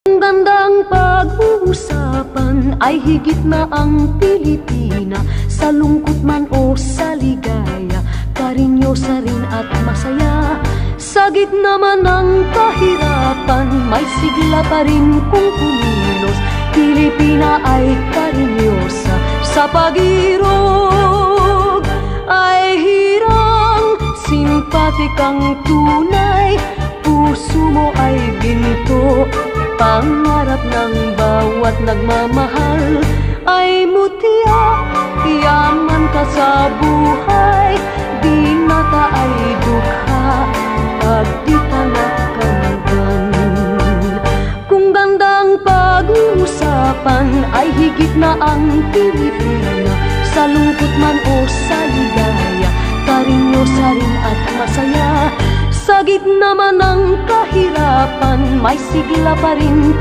Ang gandang pag-uusapan ay higit na ang Pilipina. Sa lungkot man o sa ligaya, karinyosa rin at masaya. Sa gitna man ng kahirapan, may sigla pa rin kung kumilos. Pilipina ay karinyosa sa pag-irog. Ay hirang simpatikang tunay, puso mo ay ginto. Pangarap ng bawat nagmamahal ay mutya. Yaman ka sa buhay, binata ay dukha pag di ka nakanggan. Kung gandang pag-uusapan ay higit na ang Pilipina. Sa lungkot man o sa ligaya, karinyosa rin at masaya. Sa gitna man ng kahirapan, may sigla pa rin